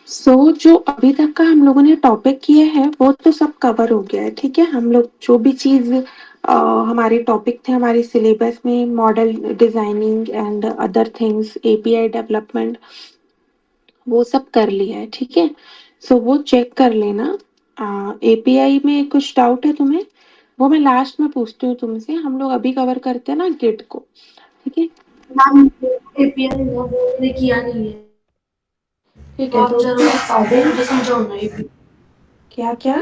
जो अभी तक का हम लोगों ने टॉपिक किया है वो तो सब कवर हो गया है। ठीक है, हम लोग जो भी चीज़ हमारे टॉपिक थे हमारे सिलेबस में, model designing and other things, API development, वो सब कर लिया है। ठीक है, वो चेक कर लेना। एपीआई में कुछ डाउट है तुम्हें, वो मैं लास्ट में पूछती हूँ तुमसे। हम लोग अभी कवर करते हैं ना गिट को। ठीक है। मैम एपीआई ना वो मैंने किया नहीं है। ठीक तो है, आप तो उसके जरा अकॉर्डिंग मुझे समझाओ ना एपीआई। क्या क्या।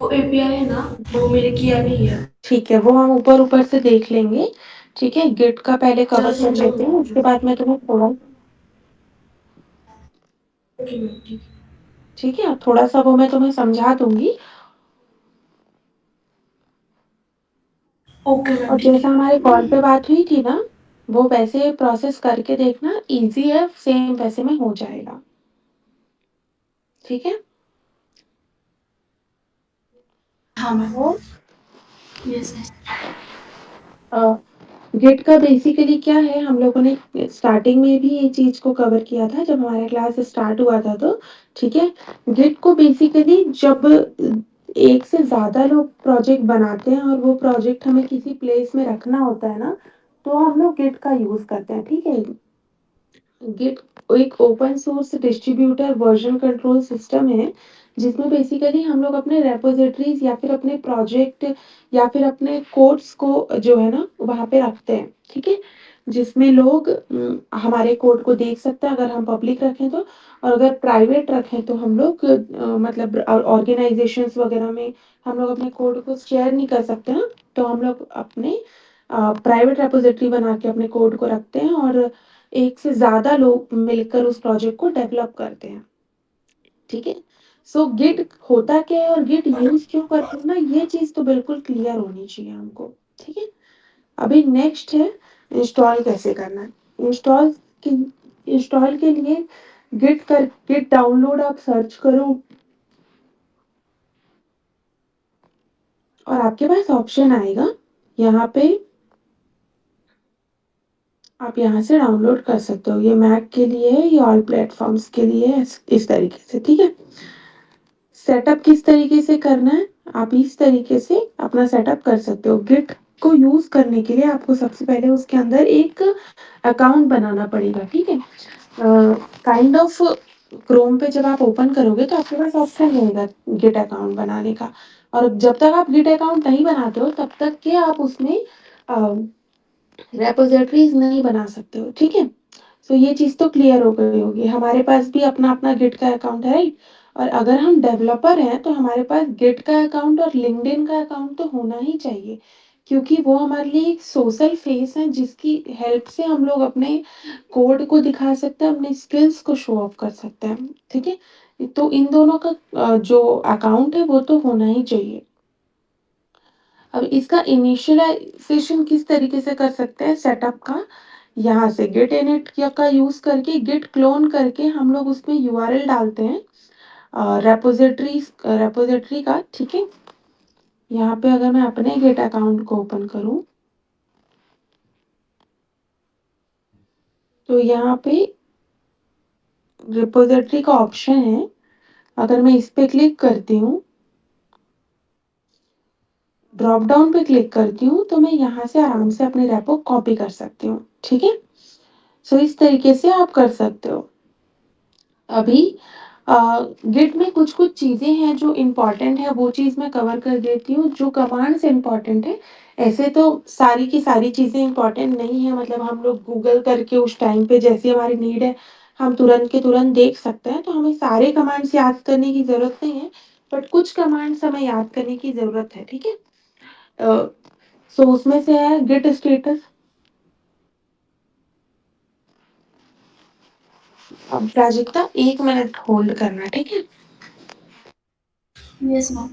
वो एपीआई है ना, वो मैंने किया नहीं है। ठीक है, वो हम ऊपर ऊपर से देख लेंगे। ठीक है, गिट का पहले जरा कवर कर समझाओ लेते ना हैं, मुझे। उसके बाद मैं तुम्हें थोड़ा, ओके मैम ठीक है। ठीक है, थोड़ा सा वो मैं तुम्हें समझा दूंगी। ओके मैम और ठीक जैसा है। हमारे कॉल पे बात हुई थी ना, वो वैसे प्रोसेस करके देखना, इजी है, सेम वैसे में हो जाएगा। ठीक है। हाँ मैम। और यस। गिट का बेसिकली क्या है, हम लोगों ने स्टार्टिंग में भी ये चीज को कवर किया था जब हमारा क्लास स्टार्ट हुआ था। तो ठीक है, गिट को बेसिकली जब एक से ज्यादा लोग प्रोजेक्ट बनाते हैं और वो प्रोजेक्ट हमें किसी प्लेस में रखना होता है ना, तो हम लोग गिट का यूज करते हैं। ठीक है, गिट एक open source distributor version control system है, जिसमें बेसिकली हम लोग अपने रेपोजिटरीज या फिर अपने प्रोजेक्ट या फिर अपने कोड्स को जो है ना वहाँ पे रखते हैं। ठीक है, जिसमें लोग हमारे कोड को देख सकते हैं अगर हम पब्लिक रखें तो। और अगर प्राइवेट रखें तो हम लोग मतलब ऑर्गेनाइजेशंस वगैरह में हम लोग अपने कोड को शेयर नहीं कर सकते ना, तो हम लोग अपने प्राइवेट रेपोजिटरी बना के अपने कोड को रखते हैं और एक से ज्यादा लोग मिलकर उस प्रोजेक्ट को डेवलप करते हैं। ठीक है, गिट होता क्या है और गिट यूज क्यों करते हैं ना, ये चीज तो बिल्कुल क्लियर होनी चाहिए हमको। ठीक है, अभी नेक्स्ट है इंस्टॉल कैसे करना है। के इंस्टॉल के लिए गिट डाउनलोड आप सर्च करो और आपके पास ऑप्शन आएगा यहाँ पे, आप यहाँ से डाउनलोड कर सकते हो। ये मैक के लिए है, ये ऑल प्लेटफॉर्म्स के लिए है, इस तरीके से। ठीक है, सेटअप किस तरीके से करना है, आप इस तरीके से अपना सेटअप कर सकते हो। गिट को यूज करने के लिए आपको सबसे पहले उसके अंदर एक अकाउंट बनाना पड़ेगा। ठीक है, काइंड ऑफ क्रोम पे जब आप ओपन करोगे तो आपके पास ऑप्शन रहेगा गिट अकाउंट बनाने का। और जब तक आप गिट अकाउंट नहीं बनाते हो तब तक के आप उसमें रेपोजिटरीज नहीं बना सकते हो। ठीक है, ये चीज तो क्लियर हो गई होगी। हमारे पास भी अपना अपना गिट का अकाउंट है, राइट। और अगर हम डेवलपर हैं तो हमारे पास गिट का अकाउंट और लिंक्डइन का अकाउंट तो होना ही चाहिए, क्योंकि वो हमारे लिए एक सोशल फेस है जिसकी हेल्प से हम लोग अपने कोड को दिखा सकते हैं, अपने स्किल्स को शो ऑफ कर सकते हैं। ठीक है, तो इन दोनों का जो अकाउंट है वो तो होना ही चाहिए। अब इसका इनिशियलाइजेशन किस तरीके से कर सकते हैं सेटअप का, यहाँ से गिट इनिट का यूज करके गिट क्लोन करके हम लोग उसमें यूआरएल डालते हैं रेपोजिटरी का। ठीक है, यहाँ पे अगर मैं अपने गिट अकाउंट को ओपन करूँ तो यहाँ पे रिपोजिटरी का ऑप्शन है, अगर मैं इस पे क्लिक करती हूँ, ड्रॉप डाउन पे क्लिक करती हूँ, तो मैं यहाँ से आराम से अपने रेपो कॉपी कर सकती हूँ। ठीक है, इस तरीके से आप कर सकते हो। अभी गिट में कुछ कुछ चीजें हैं जो इम्पोर्टेंट है, वो चीज मैं कवर कर देती हूँ जो कमांड्स इम्पोर्टेंट है। ऐसे तो सारी की सारी चीजें इम्पोर्टेंट नहीं है, मतलब हम लोग गूगल करके उस टाइम पे जैसी हमारी नीड है हम तुरंत के तुरंत देख सकते हैं, तो हमें सारे कमांड्स याद करने की जरूरत नहीं है। बट कुछ कमांड्स हमें याद करने की जरूरत है। ठीक है, उसमें से है गिट स्टेटस। अब प्राजक्ता 1 मिनट होल्ड करना, ठीक है। Yes ma'am.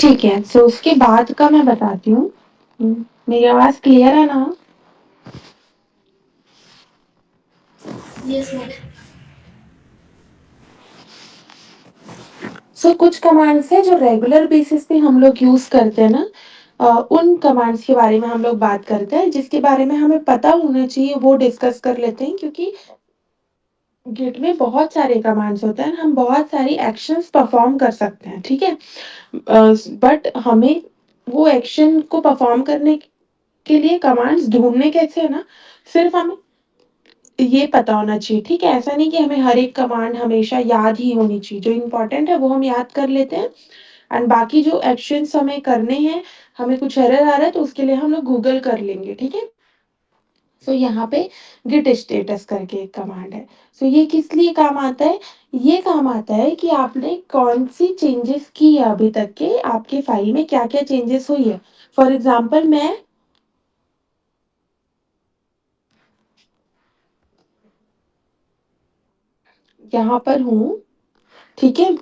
ठीक है, सो उसके बाद का मैं बताती हूँ। मेरी आवाज़ क्लियर है ना? Yes ma'am. सो कुछ कमांड्स हैं जो रेगुलर बेसिस पे हम लोग यूज़ करते हैं ना, उन कमांड्स के बारे में हम लोग बात करते हैं, जिसके बारे में हमें पता होना चाहिए वो डिस्कस कर लेते हैं, क्योंकि गिट में बहुत सारे कमांड्स होते हैं, हम बहुत सारी एक्शंस परफॉर्म कर सकते हैं, ठीक है? बट हमें वो एक्शन को परफॉर्म करने के लिए कमांड्स ढूँढने कैसे है ना, सिर्फ़ हमें ये पता होना चाहिए, ठीक है? ऐसा नहीं कि हमें हर एक कमांड हमेशा याद ही होनी चाहिए, जो इम्पोर्टेंट है वो हम याद कर लेते हैं एंड बाकी जो एक्शंस हमें करने हैं, हमें कुछ एरर आ रहा है तो उसके लिए हम लोग गूगल कर लेंगे, ठीक है? सो यहाँ पे गिट स्टेटस करके एक कमांड है। सो ये किस लिए काम आता है? ये काम आता है कि आपने कौन-सी चेंजेस की है अभी तक के, आपके फाइल में क्या-क्या चेंजेस हुई है। फॉर एग्ज़ाम्पल मैं यहाँ पर हूँ, ठीक है?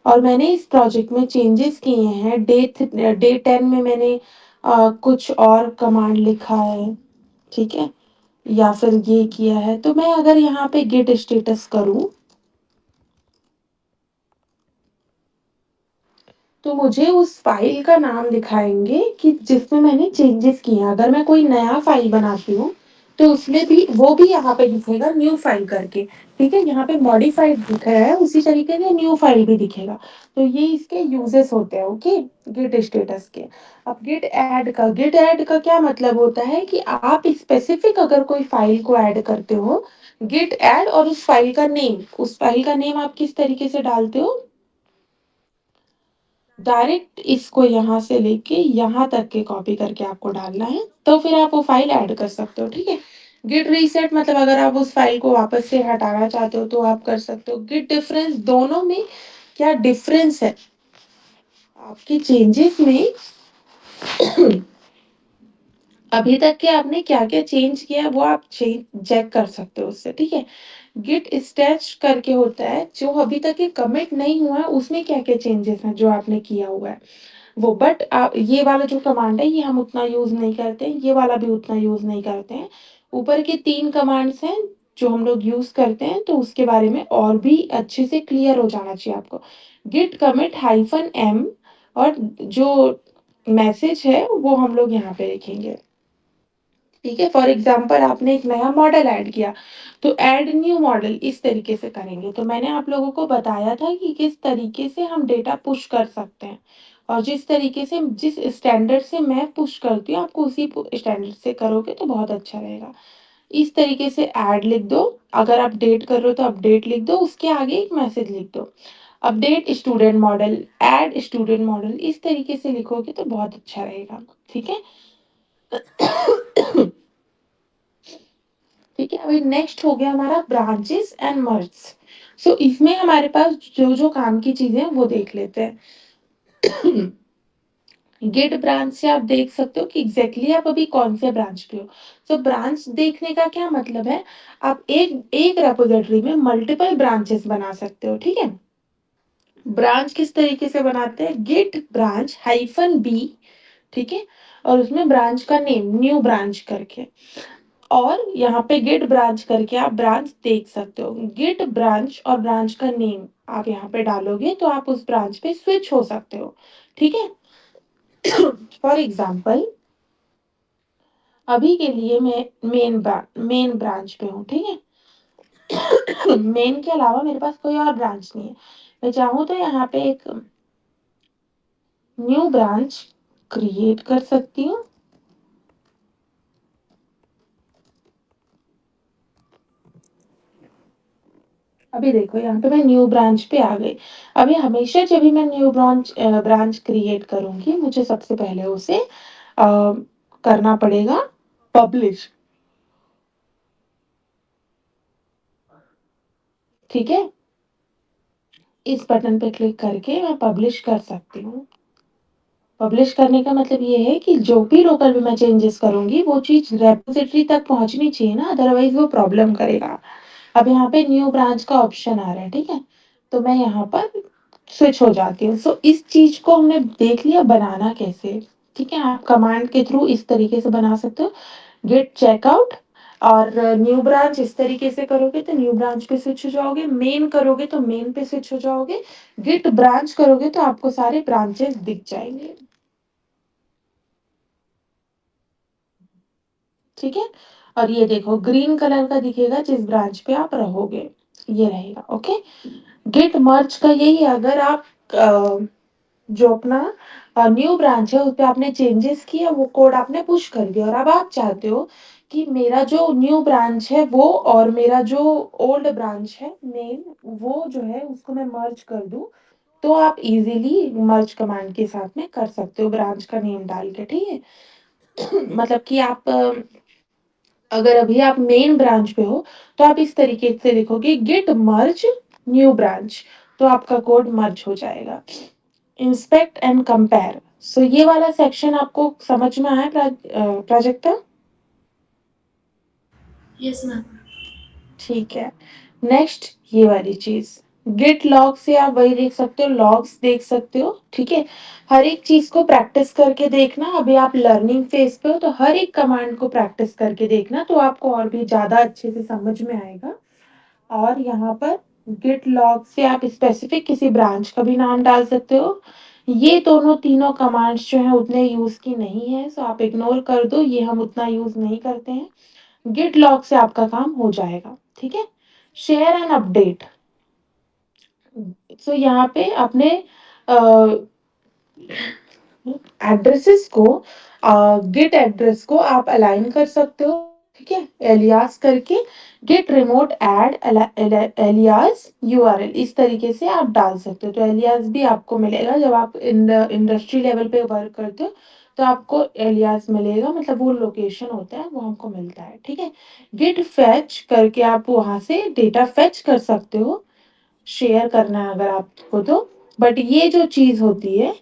और मैंने इस प्रोजेक्ट में चेंजेस किए हैं। डे 10 में मैंने कुछ और कमांड लिखा है, ठीक है? या फिर ये किया है, तो मैं अगर यहाँ पे गिट स्टेटस करूँ, तो मुझे उस फ़ाइल का नाम दिखाएँगे कि जिसमें मैंने चेंजेस किए हैं। अगर मैं कोई नया फ़ाइल बनाती हूँ, तो उसमें भी वो भी यहाँ पे दिखेगा न्यू फ़ाइल करके, ठीक है? यहाँ पे मॉडिफाइड दिख रहा है, उसी तरीके से न्यू फ़ाइल भी दिखेगा। तो ये इसके यूज़ेस होते हैं, ओके? गिट स्टेटस के। अब गिट ऐड का क्या मतलब होता है कि आप स्पेसिफ़िक अगर कोई फ़ाइल को ऐड करते हो, गिट ऐड और उस फ़ाइल का नेम आप किस तरीके से डालते हो, डायरेक्ट इसको यहाँ से लेके यहाँ तक के कॉपी करके आपको डालना है, तो फिर आप वो फ़ाइल ऐड कर सकते हो, ठीक है? गिट रीसेट मतलब अगर आप उस फ़ाइल को वापस से हटाना चाहते हो तो आप कर सकते हो। गिट डिफरेंस, दोनों में क्या डिफरेंस है? आपके चेंजेस में अभी तक के आपने क्या-क्या चेंज किया है वो आप चेक कर सकते हो उससे, ठीक है? गिट स्टैच करके होता है, जो अभी तक ये कमिट नहीं हुआ है उसमें क्या-क्या चेंजेस हैं जो आपने किया हुआ है। वो बट ये वाला जो कमांड है ये हम उतना यूज़ नहीं करते हैं, ये वाला भी उतना यूज़ नहीं करते हैं। ऊपर के 3 कमांड्स हैं जो हम लोग यूज़ करते हैं, तो उसके बारे में और भी अच्छे से क्लियर हो जाना चाहिए आपको। गिट कमिट हाइफ़न एम और जो मैसेज है वो हम लोग यहाँ पे लिखेंगे। ठीक है? फॉर एग्ज़ाम्पल आपने एक नया मॉडल ऐड किया, तो ऐड न्यू मॉडल इस तरीके से करेंगे। तो मैंने आप लोगों को बताया था कि किस तरीके से हम डेटा पुश कर सकते हैं और जिस स्टैंडर्ड से मैं पुश करती हूँ, आपको उसी स्टैंडर्ड से करोगे तो बहुत अच्छा रहेगा। इस तरीके से ऐड लिख दो, अगर अपडेट कर रहे हो तो अपडेट लिख दो, उसके आगे एक मैसेज लिख दो। Update student model, add student model, इस तरीके से लिखोगे तो बहुत अच्छा रहेगा। ठीक है? ठीक है, अभी नेक्स्ट हो गया हमारा ब्रांचेस एंड मर्ज। सो इसमें हमारे पास जो-जो काम की चीज़ें हैं वो देख लेते हैं। गेट ब्रांच से आप देख सकते हो कि एग्ज़ैक्टली आप अभी कौन से ब्रांच पे हो। सो ब्रांच देखने का क्या मतलब है, आप एक एक रिपॉज़िटरी में मल्टीपल ब्रांचेस बना सकते हो, ठीक है? ब्रांच किस तरीके से बनाते हैं, गेट ब्रांच हाइफ़न बी, ठीक है? और उसमें ब्रांच का नेम न्यू ब्रांच करके। और यहाँ पे गेट ब्रांच करके आप ब्रांच देख सकते हो। गेट ब्रांच और ब्रांच का नेम आप यहाँ पे डालोगे तो आप उस ब्रांच पे स्विच हो सकते हो, ठीक है? फॉर एग्ज़ाम्पल अभी के लिए मैं मेन ब्रांच पे हूँ, ठीक है? मेन के अलावा मेरे पास कोई और ब्रांच नहीं है। मैं चाहूँ तो यहाँ पे एक न्यू ब्रांच क्रिएट कर सकती हूँ। अभी देखो यहाँ पे मैं न्यू ब्रांच पे आ गई। अभी हमेशा जब भी मैं न्यू ब्रांच क्रिएट करूँगी, मुझे सबसे पहले उसे करना पड़ेगा पब्लिश, ठीक है? इस बटन पे क्लिक करके मैं पब्लिश कर सकती हूँ। पब्लिश करने का मतलब ये है कि जो भी लोकल में मैं चेंजेस करूँगी, वो चीज़ रेपॉज़िटरी तक पहुँचनी चाहिए ना, अदरवाइज़ वो प्रॉब्लम करेगा। अब यहाँ पे न्यू ब्रांच का ऑप्शन आ रहा है, ठीक है? तो मैं यहाँ पर स्विच हो जाती है। सो इस चीज़ को हमने देख लिया बनाना कैसे, ठीक है? आप कमांड के थ्रू इस तरीके से बना सकते हो, गिट चेकआउट और न्यू ब्रांच इस तरीके से करोगे तो न्यू ब्रांच पे स्विच हो जाओगे, मेन करोगे तो मेन पे स्विच हो जाओगे, गिट ब्रांच करोगे तो आपको सारे ब्रांचेस दिख जाएँगे। ठीक है? और ये देखो ग्रीन कलर का दिखेगा जिस ब्रांच पे आप रहोगे, ये रहेगा, ओके? गिट मर्ज का यही है अगर आप जो अपना न्यू ब्रांच है उस पे आपने चेंजेस किए वो कोड आपने पुश कर दिया और अब आप चाहते हो कि मेरा जो न्यू ब्रांच है वो और मेरा जो ओल्ड ब्रांच है मेन वो जो है उसको मैं मर्ज कर दूं तो आप इजीली मर्ज कमांड के साथ में कर सकते हो ब्रांच का नेम डाल के, ठीक है? मतलब कि आप अगर अभी आप मेन ब्रांच पे हो तो आप इस तरीके से लिखोगे गिट मर्ज न्यू ब्रांच तो आपका कोड मर्ज हो जाएगा। इंस्पेक्ट एंड कंपेयर, सो ये वाला सेक्शन आपको समझ में आया प्राजक्ता? Yes ma'am. ठीक है। नेक्स्ट ये वाली चीज गिट लॉग से आप वही देख सकते हो, लॉग्स देख सकते हो, ठीक है? हर एक चीज को प्रैक्टिस करके देखना, अभी आप लर्निंग फेज पे हो तो हर एक कमांड को प्रैक्टिस करके देखना तो आपको और भी ज्यादा अच्छे से समझ में आएगा। और यहाँ पर गिट लॉग से आप स्पेसिफिक किसी ब्रांच का भी नाम डाल सकते हो। ये दोनों तीनों कमांड्स जो है उतने यूज की नहीं है, सो आप इग्नोर कर दो, ये हम उतना यूज नहीं करते हैं। गिट लॉग से आपका काम हो जाएगा, ठीक है? शेयर एंड अपडेट, सो यहाँ पे अपने एड्रेसेस को गिट एड्रेस को आप अलाइन कर सकते हो, ठीक है? एलियास करके git remote add alias URL इस तरीके से आप डाल सकते हो तो एलियास भी आपको मिलेगा जब आप इंडस्ट्री लेवल पे वर्क करते हो तो आपको एलियास मिलेगा, मतलब वो लोकेशन होता है वो हमको मिलता है, ठीक है? गिट फैच करके आप वहां से डेटा फैच कर सकते हो, शेयर करना है अगर आपको तो। बट ये जो चीज होती है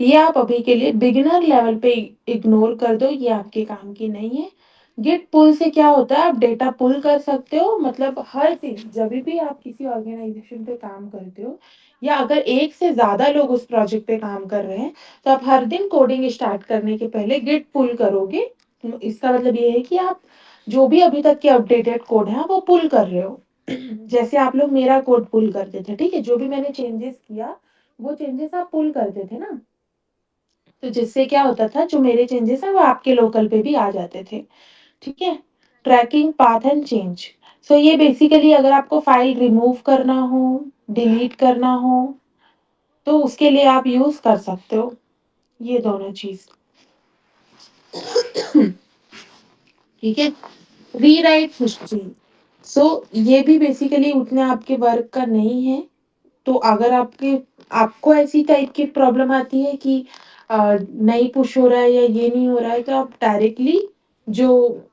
ये आप अभी के लिए बिगिनर लेवल पे इग्नोर कर दो, ये आपके काम की नहीं है। गिट पुल से क्या होता है आप डेटा पुल कर सकते हो, मतलब हर चीज जब भी आप किसी ऑर्गेनाइजेशन पे काम करते हो या अगर एक से ज्यादा लोग उस प्रोजेक्ट पे काम कर रहे हैं तो आप हर दिन कोडिंग स्टार्ट करने के पहले गिट पुल करोगे। इसका मतलब ये है कि आप जो भी अभी तक के अपडेटेड कोड है वो पुल कर रहे हो। जैसे आप लोग मेरा कोड पुल करते थे, ठीक है? जो भी मैंने चेंजेस किया वो चेंजेस आप पुल करते थे ना, तो जिससे क्या होता था जो मेरे चेंजेस हैं वो आपके लोकल पे भी आ जाते थे, ठीक है? ट्रैकिंग पाथ एंड चेंज, सो ये बेसिकली अगर आपको फाइल रिमूव करना हो डिलीट करना हो तो उसके लिए आप यूज कर सकते हो ये दोनों चीज, ठीक है? रीराइट हिस्ट्री, सो ये भी बेसिकली उतने आपके वर्क का नहीं है। तो अगर आपको ऐसी टाइप की प्रॉब्लम आती है कि नहीं पुश हो रहा है या ये नहीं हो रहा है तो आप डायरेक्टली जो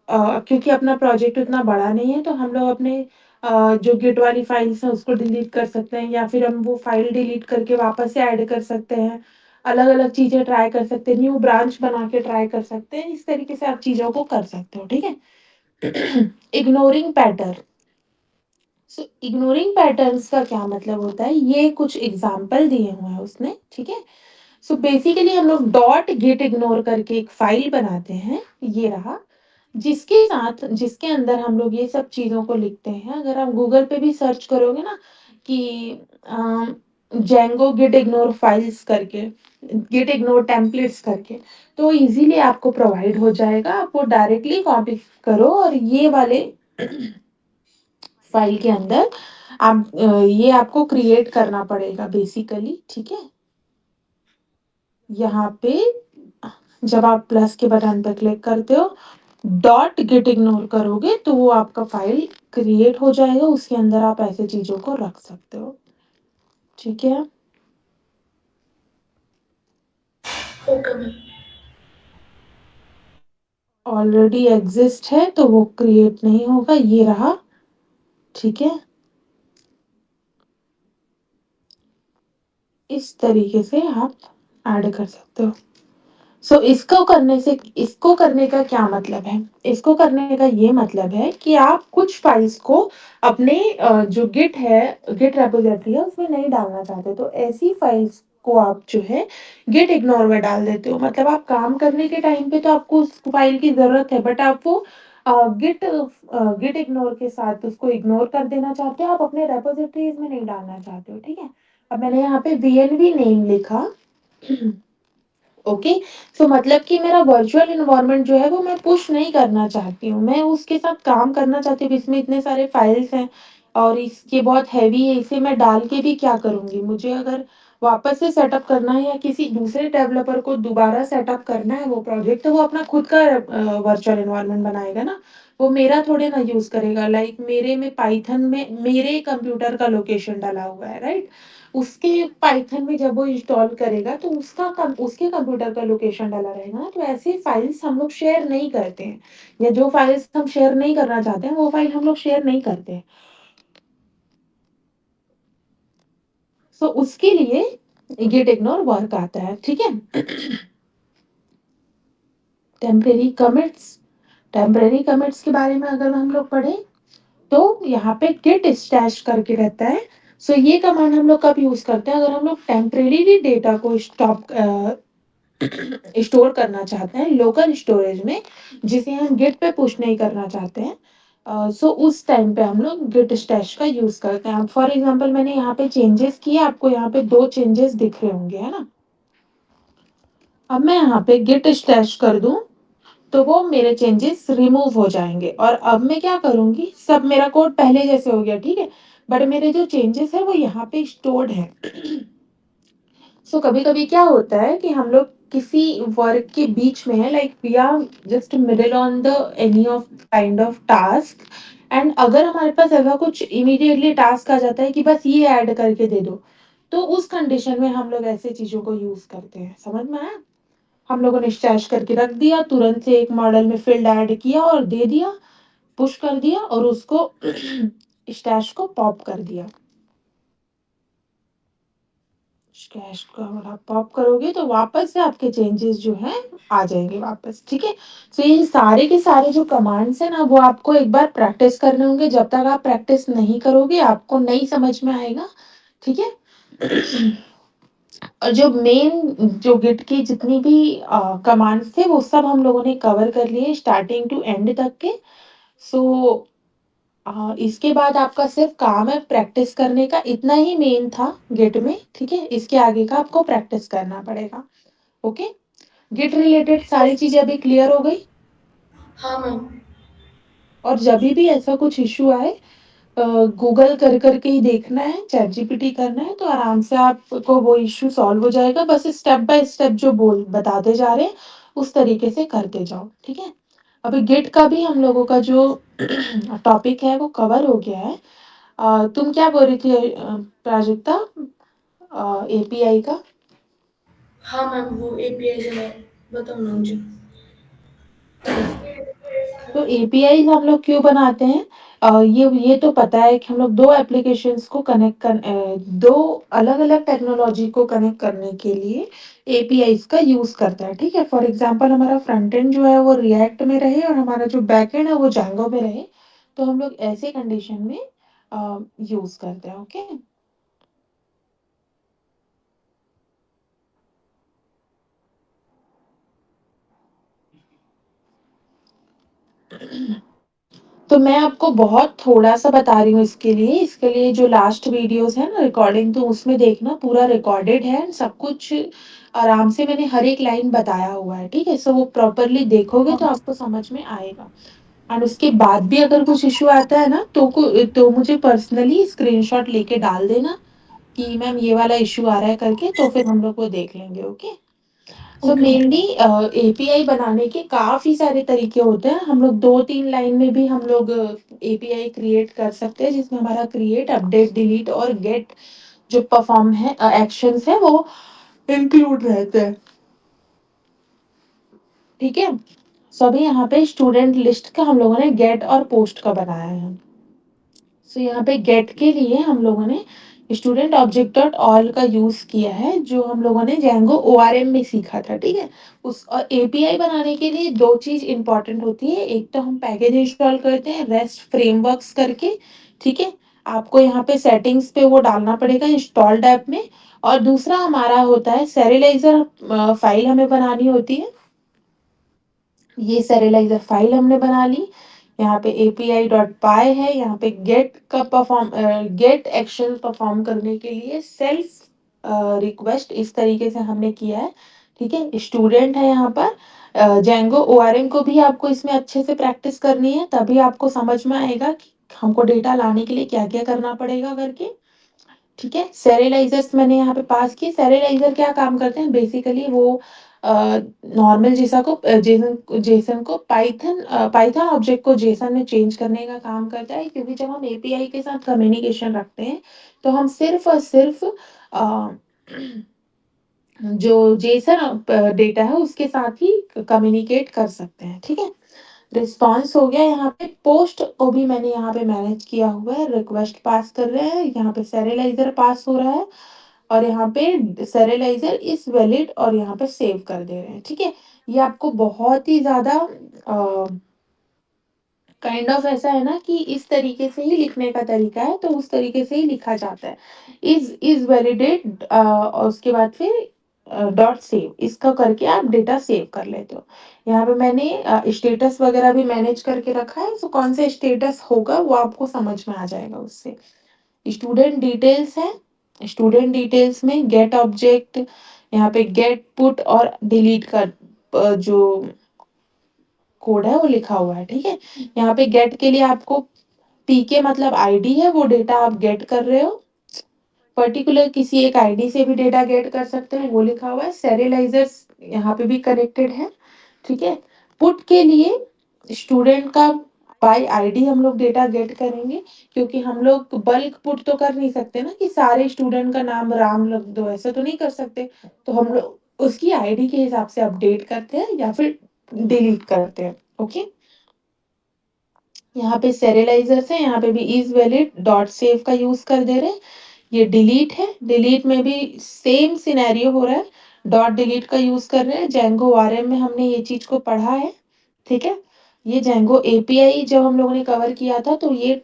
क्योंकि अपना प्रोजेक्ट उतना बड़ा नहीं है तो हम लोग अपने जो गिट वाली फाइल्स हैं उसको डिलीट कर सकते हैं या फिर हम वो फाइल डिलीट करके वापस से ऐड कर सकते हैं, अलग अलग चीजें ट्राई कर सकते हैं, न्यू ब्रांच बना के ट्राई कर सकते हैं, इस तरीके से आप चीजों को कर सकते हो, ठीक है? इग्नोरिंग पैटर्न, सो इग्नोरिंग पैटर्न्स का क्या मतलब होता है ये कुछ एग्जाम्पल दिए हुए हैं उसने, ठीक है? सो बेसिकली हम लोग डॉट गेट इग्नोर करके एक फाइल बनाते हैं, ये रहा, जिसके अंदर हम लोग ये सब चीजों को लिखते हैं। अगर आप गूगल पे भी सर्च करोगे ना कि जेंगो गिट इग्नोर फाइल्स करके गिट इग्नोर टेम्पलेट्स करके तो इजीली आपको प्रोवाइड हो जाएगा, आप वो डायरेक्टली कॉपी करो और ये वाले फाइल के अंदर आप ये आपको क्रिएट करना पड़ेगा बेसिकली, ठीक है? यहाँ पे जब आप प्लस के बटन पर क्लिक करते हो डॉट गिट इग्नोर करोगे तो वो आपका फाइल क्रिएट हो जाएगा, उसके अंदर आप ऐसे चीजों को रख सकते हो, ठीक है? Okay ma'am. ऑलरेडी एग्जिस्ट है तो वो क्रिएट नहीं होगा, ये रहा, ठीक है? इस तरीके से आप ऐड कर सकते हो। इसको करने का क्या मतलब है? इसको करने का ये मतलब है कि आप कुछ फाइल्स को अपने जो गिट रेपॉज़िटरी है उसमें नहीं डालना चाहते, तो ऐसी फाइल्स को आप जो है गिट इग्नोर में डाल देते हो। मतलब आप काम करने के टाइम पे तो आपको उस फाइल की ज़रूरत है, बट आप वो गिट इग्नोर के साथ उसको इग्नोर कर देना चाहते हो, आप अपने रेपॉज़िटरीज़ में नहीं डालना चाहते हो, ठीक है? अब मैंने यहाँ पे वीएनवी नेम लिखा। ओके, सो मतलब कि मेरा वर्चुअल एनवायरनमेंट जो है वो मैं पुश नहीं करना चाहती हूँ, मैं उसके साथ काम करना चाहती हूँ। इसमें इतने सारे फाइल्स हैं और ये बहुत हैवी है, इसे मैं डाल के भी क्या करूँगी? मुझे अगर वापस से सेटअप करना है या किसी दूसरे डेवलपर को दोबारा सेटअप करना है वो प्रोजेक्ट, तो वो अपना खुद का वर्चुअल एनवायरनमेंट बनाएगा ना, वो मेरा थोड़ी ना यूज़ करेगा। लाइक मेरे में पाइथन में मेरे कंप्यूटर का लोकेशन डाला हुआ है, राइट? उसके पाइथन में जब वो इंस्टॉल करेगा तो उसके कंप्यूटर का लोकेशन डाला रहेगा ना, तो ऐसी फाइल्स हम लोग शेयर नहीं करते हैं, या जो फाइल्स हम शेयर नहीं करना चाहते हैं वो फाइल हम लोग शेयर नहीं करते हैं। सो उसके लिए गिट इग्नोर वर्क आता है, ठीक है? टेम्परेरी कमिट्स टेम्परेरी कमिट्स के बारे में अगर हम लोग पढ़ें तो यहाँ पे गिट स्टैश करके रहता है। सो ये कमांड हम लोग कब यूज करते हैं? अगर हम लोग टेम्परेरी डेटा को स्टोर करना चाहते हैं लोकल स्टोरेज में, जिसे हम गिट पे पुश नहीं करना चाहते हैं, सो उस टाइम पे हम लोग गिट स्टैश का यूज करते हैं। फॉर एग्जांपल मैंने यहाँ पे चेंजेस किए, आपको यहाँ पे 2 चेंजेस दिख रहे होंगे, है ना? अब मैं यहाँ पे गिट स्टैश कर दूँ, तो वो मेरे चेंजेस रिमूव हो जाएँगे और अब मैं क्या करूँगी, सब मेरा कोड पहले जैसे हो गया, ठीक है? बट मेरे जो चेंजेस हैं वो यहाँ पे स्टोर्ड हैं। सो कभी-कभी क्या होता है कि हम लोग किसी वर्क के बीच में है, like we are just middle on the any of kind of task, and अगर हमारे पास ऐसा कुछ इमीडिएटली टास्क आ जाता है कि बस ये ऐड करके दे दो, तो उस कंडीशन में हम लोग ऐसे चीज़ों को यूज़ करते हैं। समझ में आया? हम लोगों ने स्टैश करके रख दिया, तुरंत से एक मॉडल में फील्ड ऐड किया और दे दिया, पुश कर दिया और उसको स्टैश को पॉप कर दिया। स्टैश को अगर आप पॉप करोगे तो वापस से आपके चेंजेस जो हैं आ जाएँगे वापस, ठीक है? सो ये सारे के सारे जो कमांड्स हैं ना वो आपको एक बार प्रैक्टिस करने होंगे, जब तक आप प्रैक्टिस नहीं करोगे आपको नहीं समझ में आएगा, ठीक है? और जो गिट की जितनी भी कमांड्स थे वो सब हम लोगों ने कवर कर लिए स्टार्टिंग टू एंड तक के। सो इसके बाद आपका सिर्फ काम है प्रैक्टिस करने का, इतना ही मेन था गिट में, ठीक है? इसके आगे का आपको प्रैक्टिस करना पड़ेगा, ओके? गिट रिलेटेड सारी चीज़ें अभी क्लियर हो गई? हाँ मैम। और जभी भी ऐसा कुछ इश्यू आए गूगल कर के ही देखना है, चैट जीपीटी करना है, तो आराम से आपको वो इश्यू सॉल्व हो जाएगा। बस स्टेप बाय स्टेप जो बोल बताते जा रहे हैं, उस तरीके से करते जाओ, ठीक है? अभी गिट का भी हम लोगों का जो टॉपिक है वो कवर हो गया है। तुम क्या बोल रही थी प्राजक्ता एपीआई का? हाँ मैम, वो एपीआई जरा बताओ ना मुझे। यस। तो एपीआई हम लोग क्यों बनाते हैं? ये तो पता है कि हम लोग 2 एप्लीकेशंस को 2 अलग-अलग टेक्नोलॉजी को कनेक्ट करने के लिए एपीआईज़ का यूज़ करते हैं, ठीक है? फॉर एग्ज़ाम्पल हमारा फ्रंट एंड जो है वो रिएक्ट में रहे और हमारा जो बैक एंड है वो जांगो में रहे, तो हम लोग ऐसे कंडीशन में यूज़ करते हैं, ओके? तो मैं आपको बहुत थोड़ा-सा बता रही हूँ इसके लिए जो लास्ट वीडियोज़ है ना रिकॉर्डिंग, तो उसमें देखना पूरा रिकॉर्डेड है, सब कुछ आराम से मैंने हर एक लाइन बताया हुआ है, ठीक है? सो वो प्रॉपरली देखोगे तो आपको समझ में आएगा। एंड उसके बाद भी अगर कुछ इश्यू आता है ना तो मुझे पर्सनली स्क्रीनशॉट लेके डाल देना कि मैम ये वाला इश्यू आ रहा है करके, तो फिर हम लोग वो देख लेंगे, okay? So okay ma'am. Mainly API बनाने के काफ़ी सारे तरीके होते हैं। हम लोग 2-3 लाइन में भी हम लोग एपीआई क्रिएट कर सकते हैं, जिसमें हमारा क्रिएट, अपडेट, डिलीट और गेट जो परफॉर्म है एक्शंस हैं वो इंक्लूड रहते हैं, ठीक है? सो अभी यहाँ पे स्टूडेंट लिस्ट का हम लोगों ने गेट और पोस्ट का बनाया है। सो यहाँ पे गेट के लिए हम लोगों ने स्टूडेंट ऑब्जेक्ट डॉट ऑल का यूज़ किया है, जो हम लोगों ने जेंगो ओआरएम में सीखा था, ठीक है? उस और एपीआई बनाने के लिए 2 चीज़ इम्पोर्टेंट होती है, एक तो हम पैकेज इंस्टॉल करते हैं रेस्ट फ्रेमवर्क्स करके, ठीक है? आपको यहाँ पे सेटिंग्स पे वो डालना पड़ेगा इंस्टॉल्ड ऐप में, और दूसरा हमारा होता है serializer फ़ाइल हमें बनानी होती है। ये serializer फ़ाइल हमने बना ली, यहाँ पे api.py है, यहाँ पे गेट एक्शन परफॉर्म करने के लिए सेल्फ रिक्वेस्ट इस तरीके से हमने किया है, ठीक है? स्टूडेंट है यहाँ पर, जेंगो ओआरएम को भी आपको इसमें अच्छे से प्रैक्टिस करनी है, तभी आपको समझ में आएगा कि हमको डेटा लाने के लिए क्या-क्या करना पड़ेगा करके, ठीक है? serializers मैंने यहाँ पे पास किए, serializer क्या काम करते हैं बेसिकली वो अ, नॉर्मल जेसन को पाइथन ऑब्जेक्ट को जेसन में चेंज करने का काम करता है, क्योंकि जब हम एपीआई के साथ कम्युनिकेशन रखते हैं, तो हम सिर्फ़ और सिर्फ़ जो जेसन डेटा है उसके साथ ही कम्युनिकेट कर सकते हैं, ठीक है? रिस्पॉन्स हो गया, यहाँ पे पोस्ट को भी मैंने यहाँ पे मैनेज किया हुआ है, रिक्वेस्ट पास कर रहे हैं, यहाँ पे serializer पास हो रहा है, और यहाँ पे serializer इज़ वैलिड और यहाँ पे सेव कर दे रहे हैं, ठीक है? ये आपको बहुत ही ज़्यादा काइंड ऑफ ऐसा है ना कि इस तरीके से ही लिखने का तरीका है, तो उस तरीके से ही लिखा जाता है। इज़ वैलिडेट और उसके बाद फिर डॉट सेव इसका करके आप डेटा सेव कर लेते हो। यहाँ पे मैंने स्टेटस वगैरह भी मैनेज करके रखा है, सो कौन सा स्टेटस होगा वो आपको समझ में आ जाएगा उससे। स्टूडेंट डिटेल्स है, स्टूडेंट डिटेल्स में गेट ऑब्जेक्ट, यहाँ पे गेट पुट और डिलीट का जो कोड है वो लिखा हुआ है, ठीक है? यहाँ पे गेट के लिए आपको पीके मतलब आईडी है, वो डेटा आप गेट कर रहे हो। पर्टिकुलर किसी एक आईडी से भी डेटा गेट कर सकते हो, वो लिखा हुआ है। serializers यहाँ पे भी कनेक्टेड है, ठीक है? पुट के लिए स्टूडेंट का बाय आईडी हम लोग डेटा गेट करेंगे, क्योंकि हम लोग बल्क पुट तो कर नहीं सकते ना कि सारे स्टूडेंट का नाम राम लिख दो, ऐसा तो नहीं कर सकते। तो हम लोग उसकी आईडी के हिसाब से अपडेट करते हैं या फिर डिलीट करते हैं, ओके? यहाँ पे serializers है, यहाँ पे भी इज़ वैलिड डॉट सेव का यूज़ कर दे रहे हैं। ये डिलीट है, डिलीट में भी सेम सिनेरियो हो रहा है, डॉट डिलीट का यूज़ कर रहे हैं। जेंगो ओआरएम में हमने ये चीज़ को पढ़ा है, ठीक है? ये जेंगो एपीआई जब हम लोगों ने कवर किया था, तो ये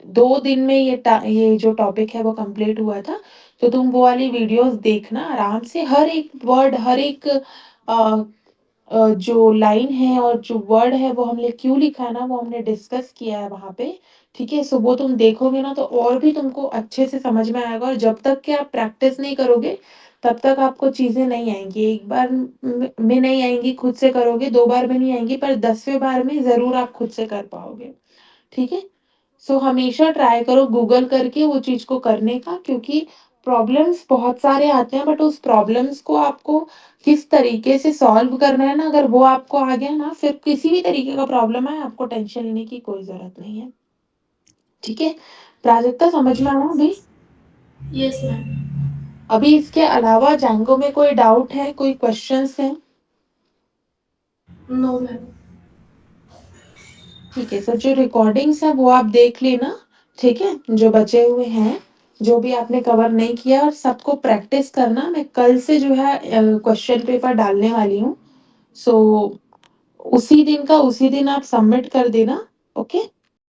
2 दिन में ये जो टॉपिक है वो कंप्लीट हुआ था। तो तुम वो वाली वीडियोज़ देखना आराम से, हर एक वर्ड, हर एक अ जो लाइन है और जो वर्ड है वो हमने क्यों लिखा है ना, वो हमने डिस्कस किया है वहाँ पे, ठीक है? सो वो तुम देखोगे ना तो और भी तुमको अच्छे से समझ में आएगा, और जब तक कि आप प्रैक्टिस नहीं करोगे, तब तक आपको चीज़ें नहीं आएँगी। एक बार में नहीं आएँगी, खुद से करोगे, 2 बार में नहीं आएँगी, पर 10वें बार में ज़रूर आप खुद से कर पाओगे, ठीक है? सो हमेशा ट्राई करो गूगल करके वो चीज़ को करने का, क्योंकि प्रॉब्लम्स बहुत सारे आते हैं, बट उस प्रॉब्लम्स को आपको किस तरीके से सॉल्व करना है ना, अगर वो आपको आ गया ना, फिर किसी भी तरीके का प्रॉब्लम आए, आपको टेंशन लेने की कोई ज़रूरत नहीं है। ठीक है? प्राजक्ता समझ में आया अभी? Yes ma'am. अभी इसके अलावा जेंगो में कोई डाउट है, कोई क्वेश्चन्स हैं? No ma'am. ठीक है, सो जो रिकॉर्डिंग्स हैं वो आप देख लेना, ठीक है? जो बचे हुए हैं, जो भी आपने कवर नहीं किया, और सबको प्रैक्टिस करना। मैं कल से जो है क्वेश्चन पेपर डालने वाली हूँ, सो उसी दिन का उसी दिन आप सबमिट कर देना, ओके?